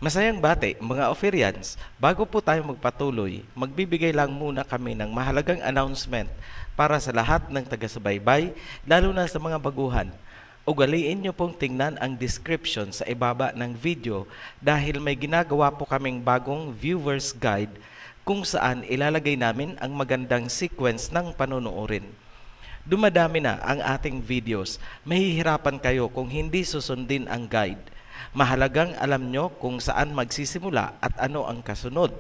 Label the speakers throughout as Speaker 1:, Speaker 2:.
Speaker 1: Masayang bati, mga Oferians, bago po tayo magpatuloy, magbibigay lang muna kami ng mahalagang announcement para sa lahat ng taga-subaybay, lalo na sa mga baguhan. Ugaliin nyo pong tingnan ang description sa ibaba ng video dahil may ginagawa po kaming bagong viewer's guide kung saan ilalagay namin ang magandang sequence ng panonoorin. Dumadami na ang ating videos, mahihirapan kayo kung hindi susundin ang guide. Mahalagang alam nyo kung saan magsisimula at ano ang kasunod.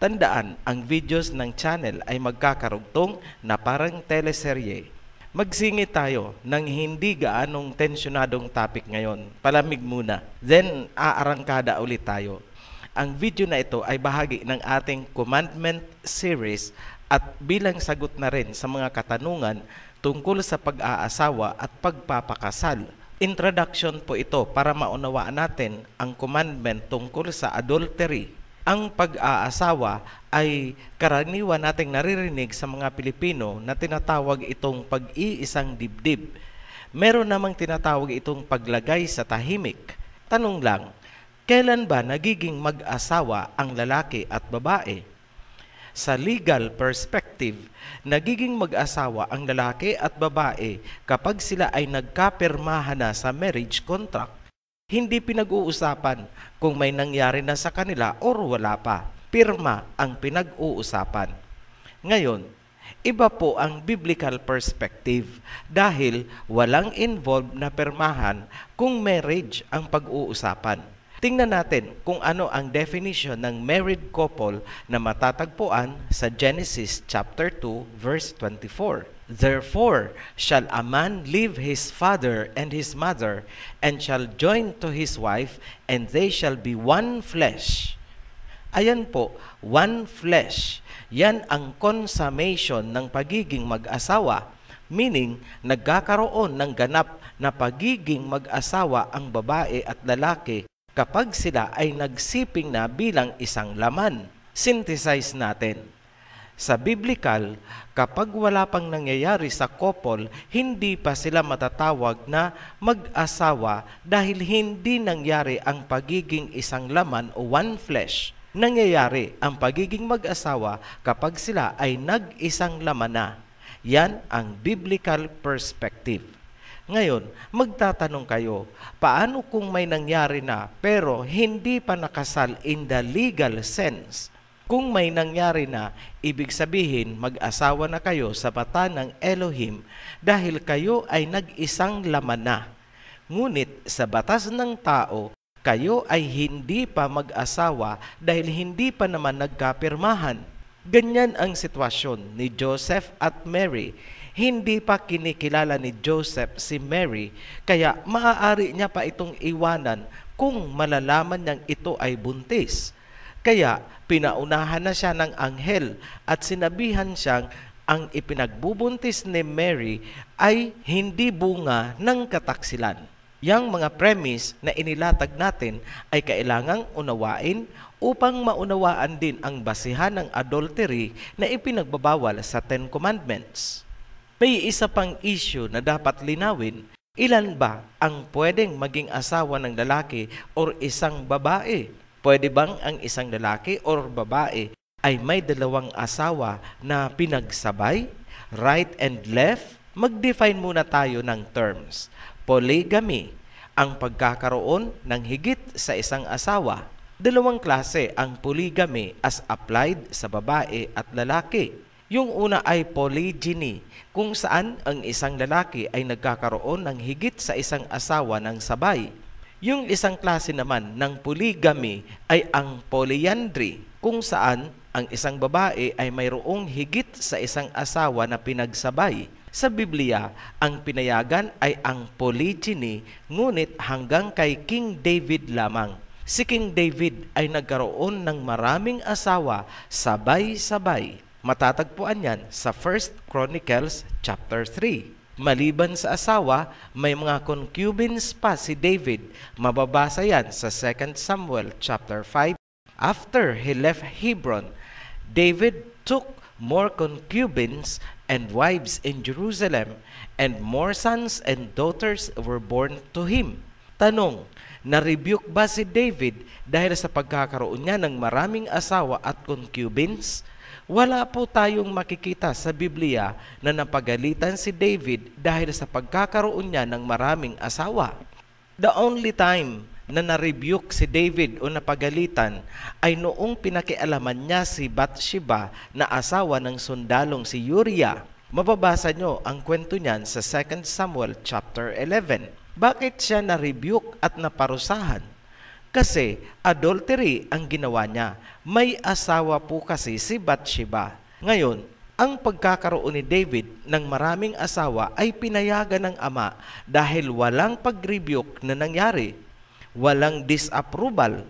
Speaker 1: Tandaan, ang videos ng channel ay magkakarugtong na parang teleserye. Magsingit tayo ng hindi gaanong tensyonadong topic ngayon. Palamig muna. Then, aarangkada ulit tayo. Ang video na ito ay bahagi ng ating Commandment series at bilang sagot na rin sa mga katanungan tungkol sa pag-aasawa at pagpapakasal. Introduction po ito para maunawaan natin ang commandment tungkol sa adultery. Ang pag-aasawa ay karaniwan nating naririnig sa mga Pilipino na tinatawag itong pag-iisang dibdib. Meron namang tinatawag itong paglagay sa tahimik. Tanong lang, kailan ba nagiging mag-asawa ang lalaki at babae? Sa legal perspective, nagiging mag-asawa ang lalaki at babae kapag sila ay nagkapirmahan na sa marriage contract. Hindi pinag-uusapan kung may nangyari na sa kanila o wala pa. Pirma ang pinag-uusapan. Ngayon, iba po ang biblical perspective dahil walang involved na pirmahan kung marriage ang pag-uusapan. Tingnan natin kung ano ang definition ng married couple na matatagpuan sa Genesis chapter 2 verse 24. Therefore shall a man leave his father and his mother and shall join to his wife, and they shall be one flesh. Ayan po, one flesh. Yan ang consummation ng pagiging mag-asawa. Meaning, nagkakaroon ng ganap na pagiging mag-asawa ang babae at lalaki kapag sila ay nagsiping na bilang isang laman. Synthesize natin. Sa biblical, kapag wala pang nangyayari sa couple, hindi pa sila matatawag na mag-asawa dahil hindi nangyari ang pagiging isang laman o one flesh. Nangyayari ang pagiging mag-asawa kapag sila ay nag-isang laman na. Yan ang biblical perspective. Ngayon, magtatanong kayo, paano kung may nangyari na pero hindi pa nakasal in the legal sense? Kung may nangyari na, ibig sabihin mag-asawa na kayo sa mata ng Elohim dahil kayo ay nag-isang laman na. Ngunit sa batas ng tao, kayo ay hindi pa mag-asawa dahil hindi pa naman nagkapirmahan. Ganyan ang sitwasyon ni Joseph at Mary. Hindi pa kinikilala ni Joseph si Mary, kaya maaari niya pa itong iwanan kung malalaman niyang ito ay buntis. Kaya pinaunahan na siya ng anghel at sinabihan siyang ang ipinagbubuntis ni Mary ay hindi bunga ng kataksilan. Yang mga premise na inilatag natin ay kailangang unawain upang maunawaan din ang basihan ng adultery na ipinagbabawal sa Ten Commandments. May isa pang issue na dapat linawin. Ilan ba ang pwedeng maging asawa ng lalaki o isang babae? Pwede bang ang isang lalaki o babae ay may dalawang asawa na pinagsabay? Right and left? Mag-define muna tayo ng terms. Polygamy, ang pagkakaroon ng higit sa isang asawa. Dalawang klase ang polygamy as applied sa babae at lalaki. Yung una ay polygyny, kung saan ang isang lalaki ay nagkakaroon ng higit sa isang asawa ng sabay. Yung isang klase naman ng polygamy ay ang polyandry, kung saan ang isang babae ay mayroong higit sa isang asawa na pinagsabay. Sa Biblia, ang pinayagan ay ang polygyny, ngunit hanggang kay King David lamang. Si King David ay nagkaroon ng maraming asawa sabay-sabay. Matatagpuan yan sa 1 Chronicles chapter 3. Maliban sa asawa, may mga concubines pa si David. Mababasa yan sa 2 Samuel chapter 5. After he left Hebron, David took more concubines and wives in Jerusalem, and more sons and daughters were born to him. Tanong, na-rebuke ba si David dahil sa pagkakaroon niya ng maraming asawa at concubines? Wala po tayong makikita sa Biblia na napagalitan si David dahil sa pagkakaroon niya ng maraming asawa. The only time na na-rebuke si David o napagalitan ay noong pinakialaman niya si Bathsheba na asawa ng sundalong si Uriah. Mababasa nyo ang kwento niyan sa 2 Samuel chapter 11. Bakit siya na-rebuke at naparusahan? Kasi adultery ang ginawa niya. May asawa po kasi si Bathsheba. Ngayon, ang pagkakaroon ni David ng maraming asawa ay pinayagan ng ama dahil walang pag-rebuke na nangyari. Walang disapproval.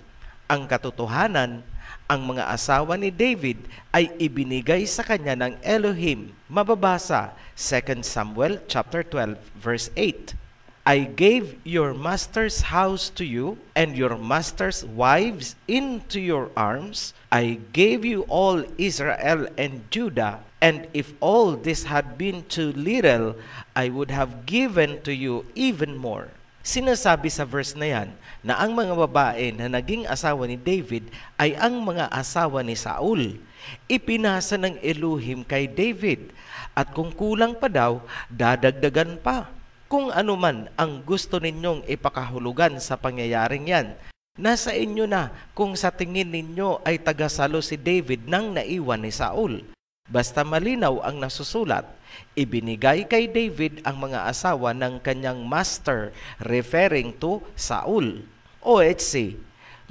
Speaker 1: Ang katotohanan, ang mga asawa ni David ay ibinigay sa kanya ng Elohim. Mababasa 2 Samuel chapter 12 verse 8. I gave your master's house to you, and your master's wives into your arms. I gave you all Israel and Judah, and if all this had been too little, I would have given to you even more. Sinasabi sa verse na yan na ang mga babae na naging asawa ni David ay ang mga asawa ni Saul. Ipinasa ng Elohim kay David, at kung kulang pa daw, dadagdagan pa. Kung ano man ang gusto ninyong ipakahulugan sa pangyayaring yan, nasa inyo na kung sa tingin ninyo ay tagasalo si David nang naiwan ni Saul. Basta malinaw ang nasusulat, ibinigay kay David ang mga asawa ng kanyang master, referring to Saul. OHC,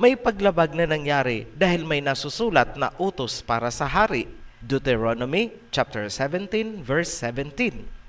Speaker 1: may paglabag na nangyari dahil may nasusulat na utos para sa hari. Deuteronomy chapter 17 verse 17.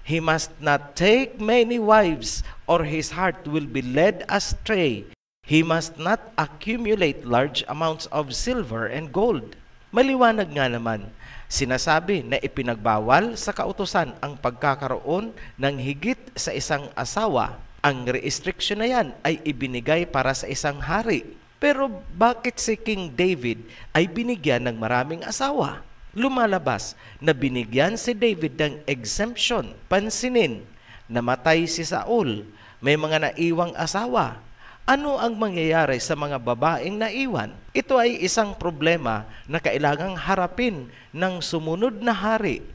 Speaker 1: He must not take many wives, or his heart will be led astray. He must not accumulate large amounts of silver and gold. Maliwanag nga naman, sinasabi na ipinagbawal sa kautusan ang pagkakaroon ng higit sa isang asawa. Ang restriction na yan ay ibinigay para sa isang hari. Pero bakit si King David ay binigyan ng maraming asawa? Lumalabas na binigyan si David ng exemption. Pansinin, namatay si Saul, may mga naiwang asawa. Ano ang mangyayari sa mga babaeng naiwan? Ito ay isang problema na kailangang harapin ng sumunod na hari.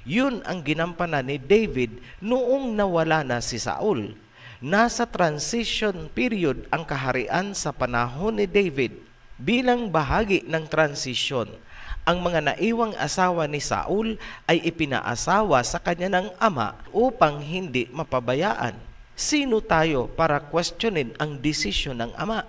Speaker 1: Yun ang ginampanan ni David noong nawala na si Saul. Nasa transition period ang kaharian sa panahon ni David. Bilang bahagi ng transition, ang mga naiwang asawa ni Saul ay ipinaasawa sa kanya ng ama upang hindi mapabayaan. Sino tayo para questionin ang desisyon ng ama?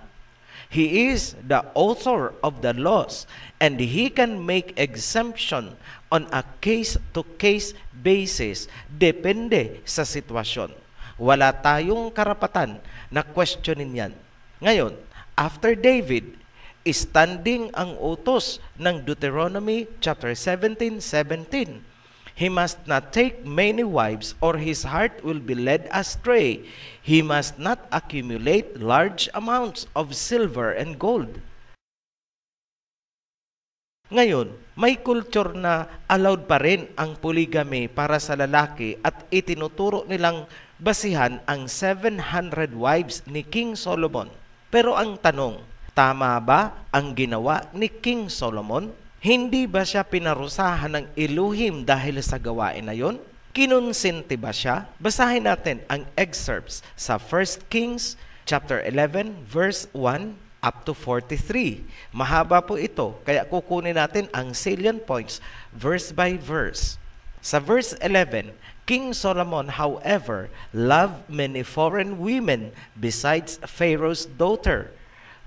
Speaker 1: He is the author of the laws, and he can make exemption on a case-to-case basis, depende sa sitwasyon. Wala tayong karapatan na questionin yan. Ngayon, after David, standing ang utos ng Deuteronomy chapter 17:17. He must not take many wives, or his heart will be led astray. He must not accumulate large amounts of silver and gold. Ngayon, may culture na allowed pa rin ang polygamy para sa lalaki at itinuturo nilang basihan ang 700 wives ni King Solomon. Pero ang tanong, tama ba ang ginawa ni King Solomon? Hindi ba siya pinarusahan ng Elohim dahil sa gawain na yon? Kinonsinti ba siya? Basahin natin ang excerpts sa 1 Kings chapter 11 verse 1 up to 43. Mahaba po ito, kaya kukunin natin ang salient points verse by verse. Sa verse 11, King Solomon, however, loved many foreign women besides Pharaoh's daughter,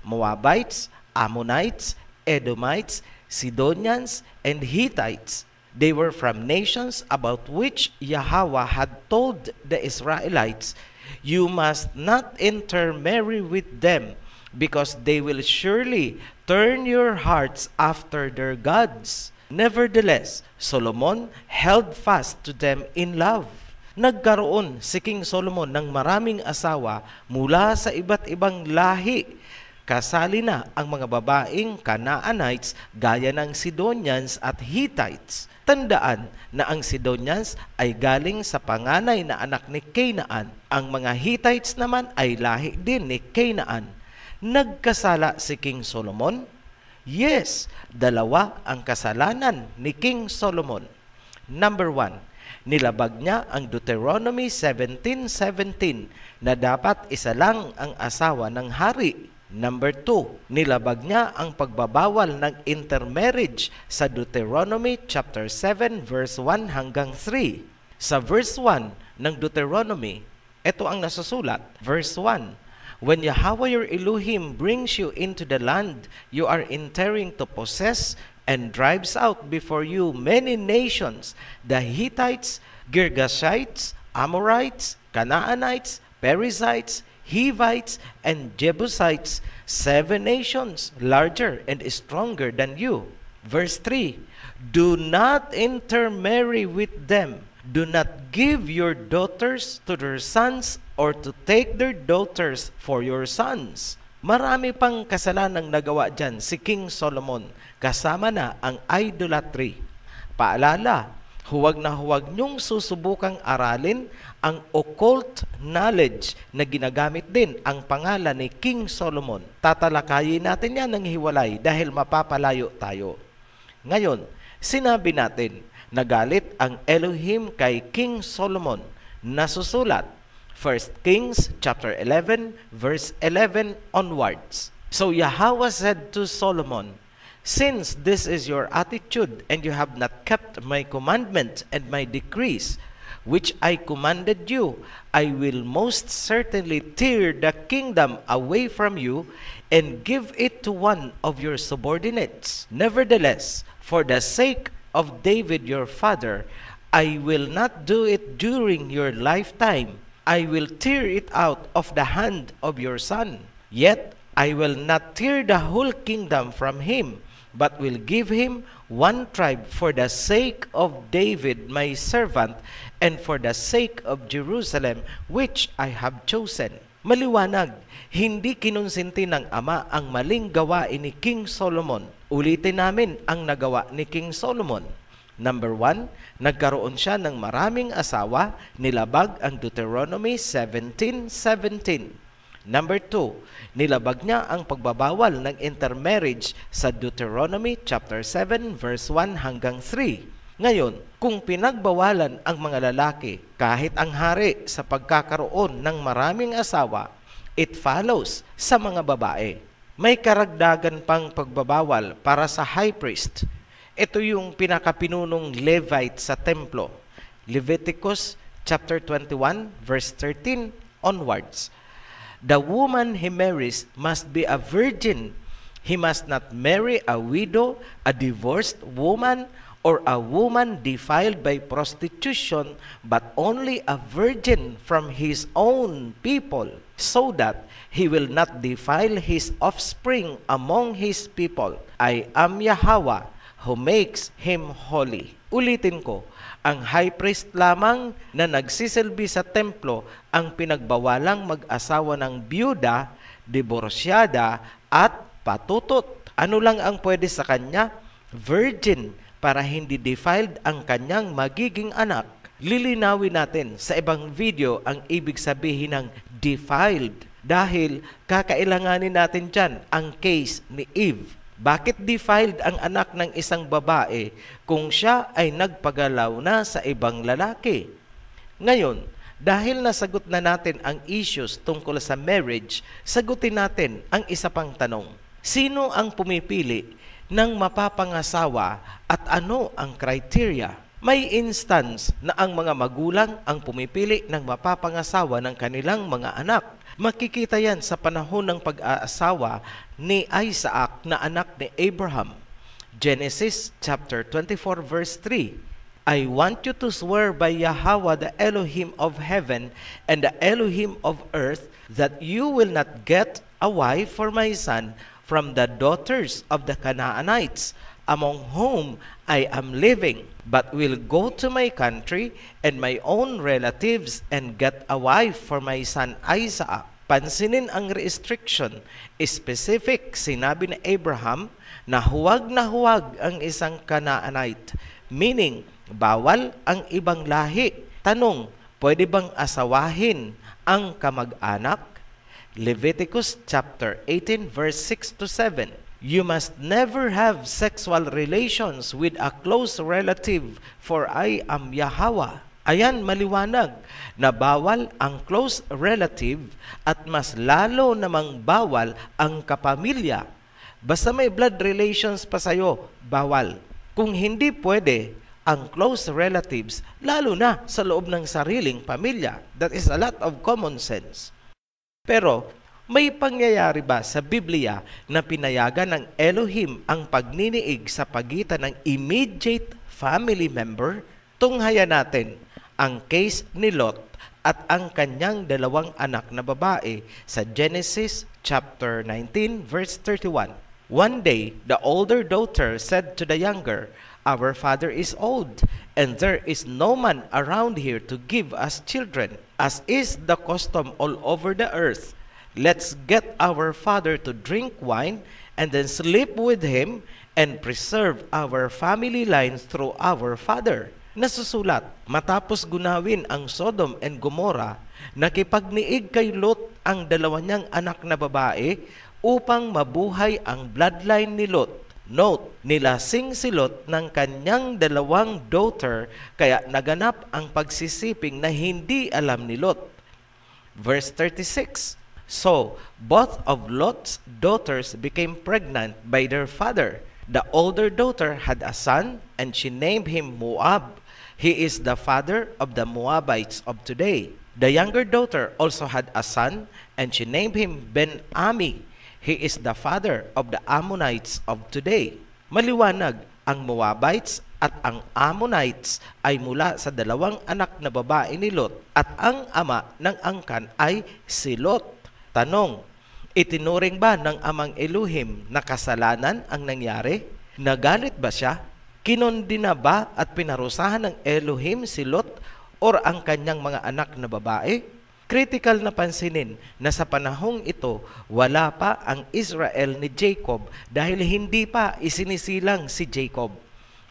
Speaker 1: Moabites, Ammonites, Edomites, Sidonians, and Hittites. They were from nations about which Yahweh had told the Israelites, "You must not intermarry with them, because they will surely turn your hearts after their gods." Nevertheless, Solomon held fast to them in love. Nagkaroon si King Solomon ng maraming asawa mula sa iba't ibang lahi. Kasali na ang mga babaeng Canaanites gaya ng Sidonians at Hittites. Tandaan na ang Sidonians ay galing sa panganay na anak ni Canaan. Ang mga Hittites naman ay lahi din ni Canaan. Nagkasala si King Solomon? Yes, dalawa ang kasalanan ni King Solomon. Number 1, nilabag niya ang Deuteronomy 17:17 na dapat isa lang ang asawa ng hari. Number 2, nilabag niya ang pagbabawal ng intermarriage sa Deuteronomy chapter 7 verse 1 hanggang 3. Sa verse 1 ng Deuteronomy, ito ang nasusulat. Verse 1, "When Yahweh your Elohim brings you into the land you are entering to possess and drives out before you many nations, the Hittites, Girgashites, Amorites, Canaanites, Perizzites, Hivites, and Jebusites, 7 nations larger and stronger than you." Verse 3, "Do not intermarry with them. Do not give your daughters to their sons or to take their daughters for your sons." Marami pang kasalanang nagawa dyan si King Solomon, kasama na ang idolatry. Paalala, huwag na huwag niyong susubukang aralin ang occult knowledge na ginagamit din ang pangalan ni King Solomon. Tatalakayin natin yan ng hiwalay dahil mapapalayo tayo. Ngayon, sinabi natin, nagalit ang Elohim kay King Solomon. Nasusulat, 1 Kings chapter 11 verse 11 onwards. "So Yahweh said to Solomon, Since this is your attitude, and you have not kept my commandment and my decrees, which I commanded you, I will most certainly tear the kingdom away from you and give it to one of your subordinates. Nevertheless, for the sake of David your father, I will not do it during your lifetime. I will tear it out of the hand of your son. Yet I will not tear the whole kingdom from him, but will give him one tribe for the sake of David my servant, and for the sake of Jerusalem, which I have chosen." Maliwanag, hindi kinonsinti ng ama ang maling gawain ni King Solomon. Ulitin namin ang nagawa ni King Solomon. Number 1, nagkaroon siya ng maraming asawa, nilabag ang Deuteronomy 17:17. Number 2, nilabag niya ang pagbabawal ng intermarriage sa Deuteronomy chapter 7 verse 1 hanggang 3. Ngayon, kung pinagbawalan ang mga lalaki kahit ang hari sa pagkakaroon ng maraming asawa, it follows sa mga babae. May karagdagan pang pagbabawal para sa high priest. Ito yung pinakapinunong Levite sa templo. Leviticus chapter 21 verse 13 onwards. "The woman he marries must be a virgin. He must not marry a widow, a divorced woman, or a woman defiled by prostitution, but only a virgin from his own people, so that he will not defile his offspring among his people. I am Yahweh who makes him holy. Ulitin ko, ang high priest lamang na nagsisilbi sa templo ang pinagbawalang mag-asawa ng byuda, diborsyada, at patutot. Ano lang ang pwede sa kanya? Virgin, para hindi defiled ang kanyang magiging anak. Lilinawin natin sa ibang video ang ibig sabihin ng defiled dahil kakailanganin natin dyan ang case ni Eve. Bakit defiled ang anak ng isang babae kung siya ay nagpagalaw na sa ibang lalaki? Ngayon, dahil nasagot na natin ang issues tungkol sa marriage, sagutin natin ang isa pang tanong. Sino ang pumipili ng mapapangasawa at ano ang criteria? May instance na ang mga magulang ang pumipili ng mapapangasawa ng kanilang mga anak. Makikita yan sa panahon ng pag-aasawa ni Isaac na anak ni Abraham. Genesis chapter 24 verse 3. I want you to swear by Yahweh, the Elohim of heaven and the Elohim of earth, that you will not get a wife for my son from the daughters of the Canaanites, among whom I am living, but will go to my country and my own relatives and get a wife for my son Isaac. Pansinin ang restriction. Specific, sinabi ni Abraham na huwag ang isang Canaanite, meaning bawal ang ibang lahi. Tanong, pwede bang asawahin ang kamag-anak? Leviticus chapter 18 verse 6 to 7. You must never have sexual relations with a close relative, for I am Yahweh. Ayan, maliwanag na bawal ang close relative at mas lalo namang bawal ang kapamilya. Basta may blood relations pa sa'yo, bawal. Kung hindi pwede ang close relatives, lalo na sa loob ng sariling pamilya. That is a lot of common sense. Pero, may pangyayari ba sa Biblia na pinayagan ng Elohim ang pagniniig sa pagitan ng immediate family member? Tunghayan natin ang case ni Lot at ang kanyang dalawang anak na babae sa Genesis chapter 19 verse 31. One day, the older daughter said to the younger, "Our father is old, and there is no man around here to give us children, as is the custom all over the earth. Let's get our father to drink wine and then sleep with him and preserve our family lines through our father." Nasusulat, matapos gunawin ang Sodom and Gomorrah, nakipagniig kay Lot ang dalawa niyang anak na babae upang mabuhay ang bloodline ni Lot. Note, nilasing si Lot ng kanyang dalawang daughter kaya naganap ang pagsisiping na hindi alam ni Lot. Verse 36. So, both of Lot's daughters became pregnant by their father. The older daughter had a son, and she named him Moab. He is the father of the Moabites of today. The younger daughter also had a son, and she named him Ben-Ami. He is the father of the Ammonites of today. Maliwanag, ang Moabites at ang Ammonites ay mula sa dalawang anak na babae ni Lot, at ang ama ng angkan ay si Lot. Tanong, itinuring ba ng amang Elohim na kasalanan ang nangyari? Nagalit ba siya? Kinondina ba at pinarusahan ng Elohim si Lot or ang kanyang mga anak na babae? Critical na pansinin na sa panahong ito, wala pa ang Israel ni Jacob dahil hindi pa isinisilang si Jacob.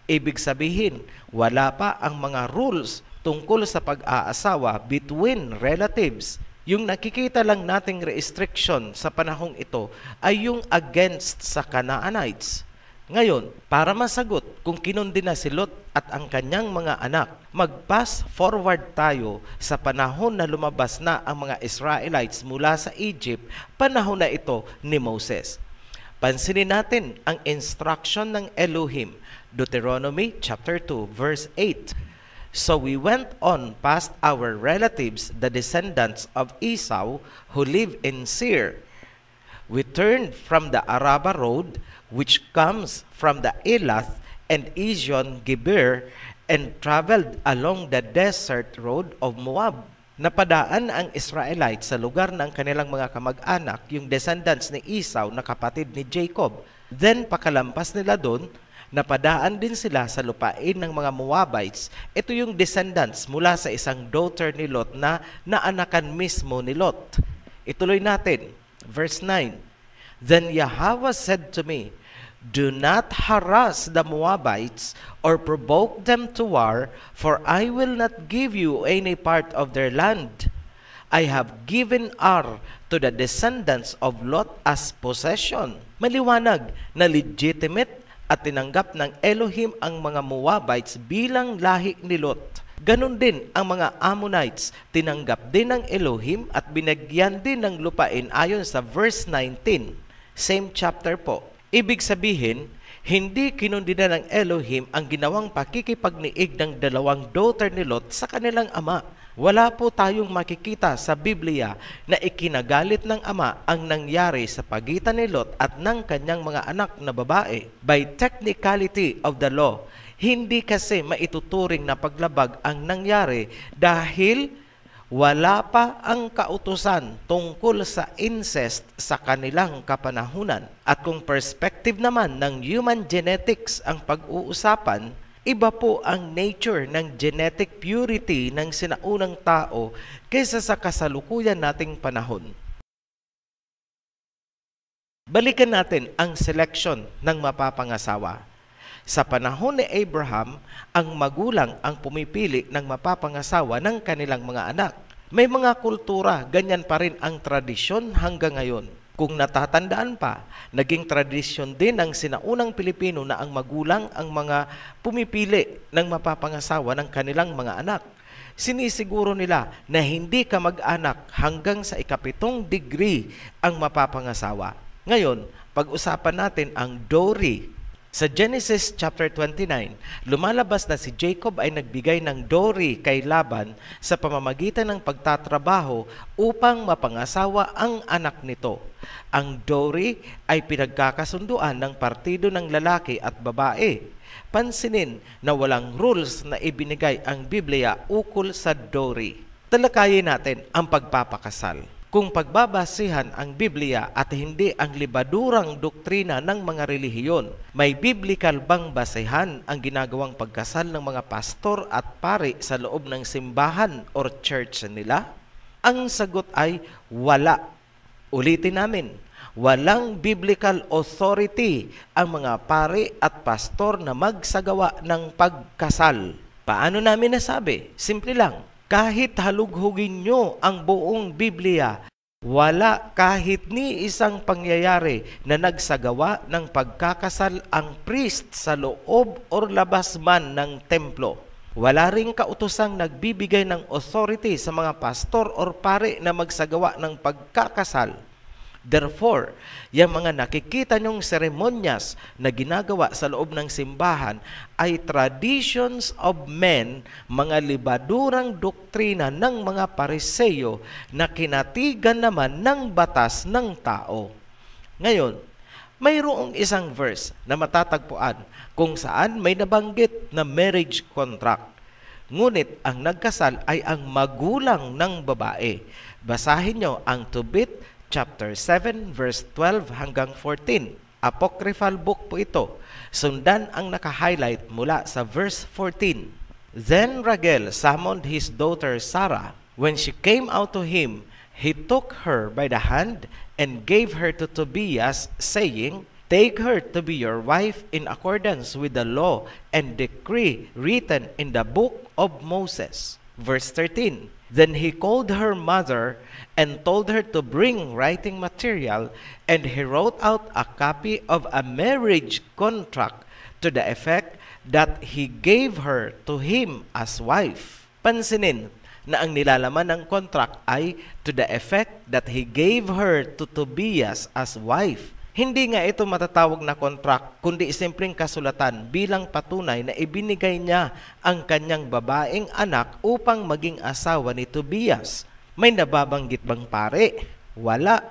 Speaker 1: Ibig sabihin, wala pa ang mga rules tungkol sa pag-aasawa between relatives. Yung nakikita lang nating restriction sa panahong ito ay yung against sa Canaanites. Ngayon, para masagot kung kinundina si Lot at ang kanyang mga anak, mag-pass forward tayo sa panahon na lumabas na ang mga Israelites mula sa Egypt, panahon na ito ni Moses. Pansinin natin ang instruction ng Elohim, Deuteronomy chapter 2 verse 8. So we went on past our relatives, the descendants of Esau, who live in Seir. We turned from the Araba road, which comes from the Elath and Ezion Geber, and traveled along the desert road of Moab. Napadaan ang Israelites sa lugar ng kanilang mga kamag-anak, yung descendants ni Esau na kapatid ni Jacob. Then pakalampas nila doon, Napadaan din sila sa lupain ng mga Moabites. Ito yung descendants mula sa isang daughter ni Lot na naanakan mismo ni Lot. Ituloy natin. Verse 9. Then Yahweh said to me, do not harass the Moabites or provoke them to war, for I will not give you any part of their land. I have given Ar to the descendants of Lot as possession. Maliwanag na legitimate at tinanggap ng Elohim ang mga Moabites bilang lahi ni Lot. Ganon din ang mga Ammonites, tinanggap din ng Elohim at binigyan din ng lupain ayon sa verse 19. Same chapter po. Ibig sabihin, hindi kinundina ng Elohim ang ginawang pakikipagniig ng dalawang daughter ni Lot sa kanilang ama. Wala po tayong makikita sa Biblia na ikinagalit ng ama ang nangyari sa pagitan ni Lot at ng kanyang mga anak na babae. By technicality of the law, hindi kasi maituturing na paglabag ang nangyari dahil wala pa ang kautusan tungkol sa incest sa kanilang kapanahunan. At kung perspective naman ng human genetics ang pag-uusapan, iba po ang nature ng genetic purity ng sinaunang tao kaysa sa kasalukuyan nating panahon. Balikan natin ang selection ng mapapangasawa. Sa panahon ni Abraham, ang magulang ang pumipili ng mapapangasawa ng kanilang mga anak. May mga kultura, ganyan pa rin ang tradisyon hanggang ngayon. Kung natatandaan pa, naging tradisyon din ng sinaunang Pilipino na ang magulang ang mga pumipili ng mapapangasawa ng kanilang mga anak. Sinisiguro nila na hindi ka mag-anak hanggang sa ika-7 degree ang mapapangasawa. Ngayon, pag-usapan natin ang dowry. Sa Genesis chapter 29, lumalabas na si Jacob ay nagbigay ng dowry kay Laban sa pamamagitan ng pagtatrabaho upang mapangasawa ang anak nito. Ang dowry ay pinagkakasunduan ng partido ng lalaki at babae. Pansinin na walang rules na ibinigay ang Biblia ukol sa dowry. Talakayin natin ang pagpapakasal. Kung pagbabasihan ang Biblia at hindi ang libadurang doktrina ng mga relihiyon, may biblical bang basehan ang ginagawang pagkasal ng mga pastor at pari sa loob ng simbahan or church nila? Ang sagot ay wala. Ulitin namin, walang biblical authority ang mga pari at pastor na magsagawa ng pagkasal. Paano namin nasabi? Simple lang. Kahit halughugin nyo ang buong Biblia, wala kahit ni isang pangyayari na nagsagawa ng pagkakasal ang priest sa loob o labas man ng templo. Wala ring kautosang nagbibigay ng authority sa mga pastor or pare na magsagawa ng pagkakasal. Therefore, yung mga nakikita nyong seremonyas na ginagawa sa loob ng simbahan ay traditions of men, mga libadurang doktrina ng mga Pariseyo na kinatigan naman ng batas ng tao. Ngayon, mayroong isang verse na matatagpuan kung saan may nabanggit na marriage contract. Ngunit ang nagkasal ay ang magulang ng babae. Basahin nyo ang Tobit chapter 7 verse 12 hanggang 14. Apocryphal book po ito. Sundan ang naka-highlight mula sa verse 14. Then Rachel summoned his daughter Sarah. When she came out to him, he took her by the hand and gave her to Tobias, saying, Take her to be your wife in accordance with the law and decree written in the book of Moses. Verse 13. Then he called her mother and told her to bring writing material, and he wrote out a copy of a marriage contract to the effect that he gave her to him as wife. Pansinin na ang nilalaman ng contract ay to the effect that he gave her to Tobias as wife. Hindi nga ito matatawag na contract, kundi simpleng kasulatan bilang patunay na ibinigay niya ang kanyang babaeng anak upang maging asawa ni Tobias. May nababanggit bang pare? Wala.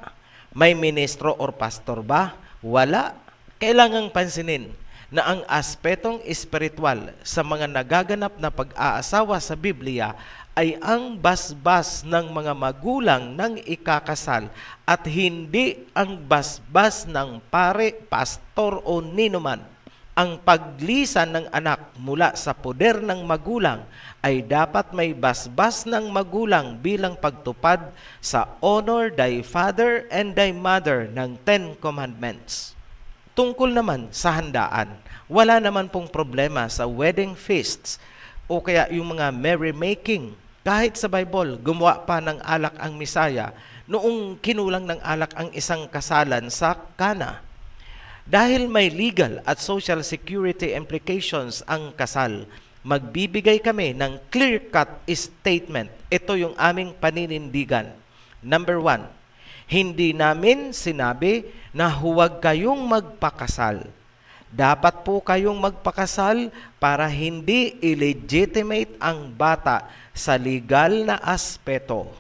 Speaker 1: May ministro or pastor ba? Wala. Kailangang pansinin na ang aspetong espiritual sa mga nagaganap na pag-aasawa sa Biblia ay ang basbas ng mga magulang ng ikakasal at hindi ang basbas ng pare, pastor o ninuman. Ang paglisan ng anak mula sa poder ng magulang ay dapat may basbas ng magulang bilang pagtupad sa honor thy father and thy mother ng 10 Commandments. Tungkol naman sa handaan, wala naman pong problema sa wedding feasts o kaya yung mga merrymaking. Kahit sa Bible, gumawa pa ng alak ang Misaya noong kinulang ng alak ang isang kasalan sa Cana. Dahil may legal at social security implications ang kasal, magbibigay kami ng clear-cut statement. Ito yung aming paninindigan. Number 1, hindi namin sinabi na huwag kayong magpakasal. Dapat po kayong magpakasal para hindi illegitimate ang bata sa legal na aspeto.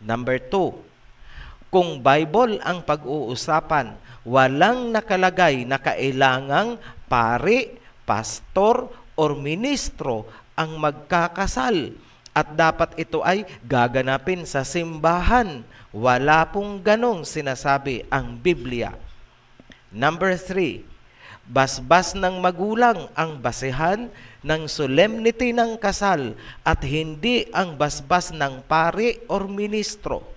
Speaker 1: Number 2, kung Bible ang pag-uusapan, walang nakalagay na kailangang pari, pastor, or ministro ang magkakasal at dapat ito ay gaganapin sa simbahan. Wala pong ganong sinasabi ang Biblia. Number 3, basbas ng magulang ang basehan ng solemnity ng kasal at hindi ang basbas ng pari or ministro.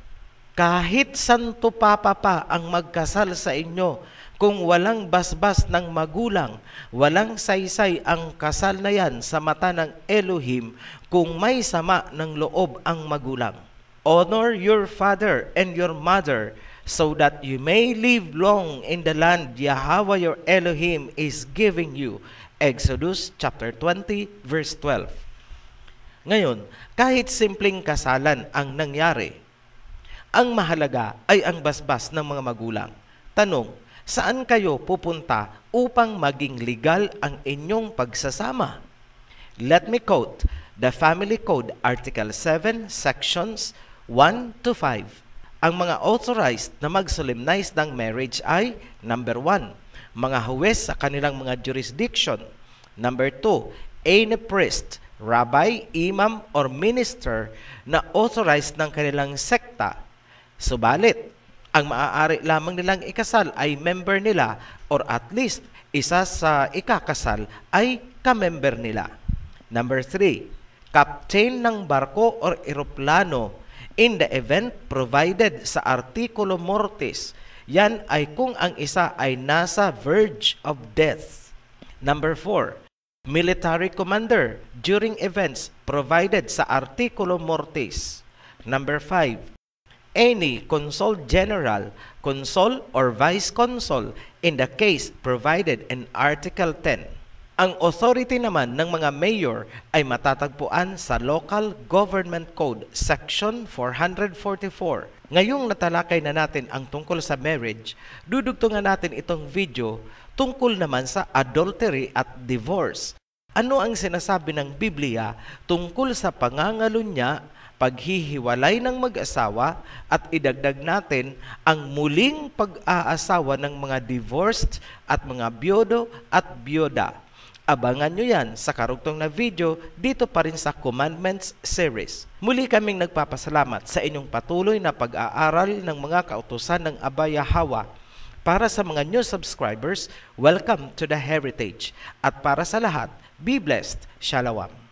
Speaker 1: Kahit santo papa pa ang magkasal sa inyo, kung walang basbas ng magulang, walang saysay ang kasal na yan sa mata ng Elohim kung may sama ng loob ang magulang. Honor your father and your mother so that you may live long in the land Yahweh your Elohim is giving you. Exodus chapter 20 verse 12. Ngayon, kahit simpleng kasalan ang nangyari, ang mahalaga ay ang basbas ng mga magulang. Tanong, saan kayo pupunta upang maging legal ang inyong pagsasama? Let me quote the Family Code Article 7, Sections 1 to 5. Ang mga authorized na mag-solemnize ng marriage ay, number 1, mga huwes sa kanilang mga jurisdiction. Number 2, any priest, rabbi, imam, or minister na authorized ng kanilang sekta. Subalit, ang maaari lamang nilang ikasal ay member nila or at least isa sa ikakasal ay kamember nila. Number 3, captain ng barko or eroplano in the event provided sa Artikulo Mortis. Yan ay kung ang isa ay nasa verge of death. Number 4, military commander during events provided sa Artikulo Mortis. Number 5, any consul general, consul, or vice consul in the case provided in Article 10. Ang authority naman ng mga mayor ay matatagpuan sa Local Government Code, Section 444. Ngayong natalakay na natin ang tungkol sa marriage, dudugtungan natin itong video tungkol naman sa adultery at divorce. Ano ang sinasabi ng Biblia tungkol sa pangangalunya, paghihiwalay ng mag-asawa, at idagdag natin ang muling pag-aasawa ng mga divorced at mga byodo at byoda. Abangan nyo yan sa karugtong na video dito pa rin sa Commandments series. Muli kaming nagpapasalamat sa inyong patuloy na pag-aaral ng mga kautusan ng Aba Yahweh. Para sa mga new subscribers, welcome to the Heritage. At para sa lahat, be blessed. Shalom.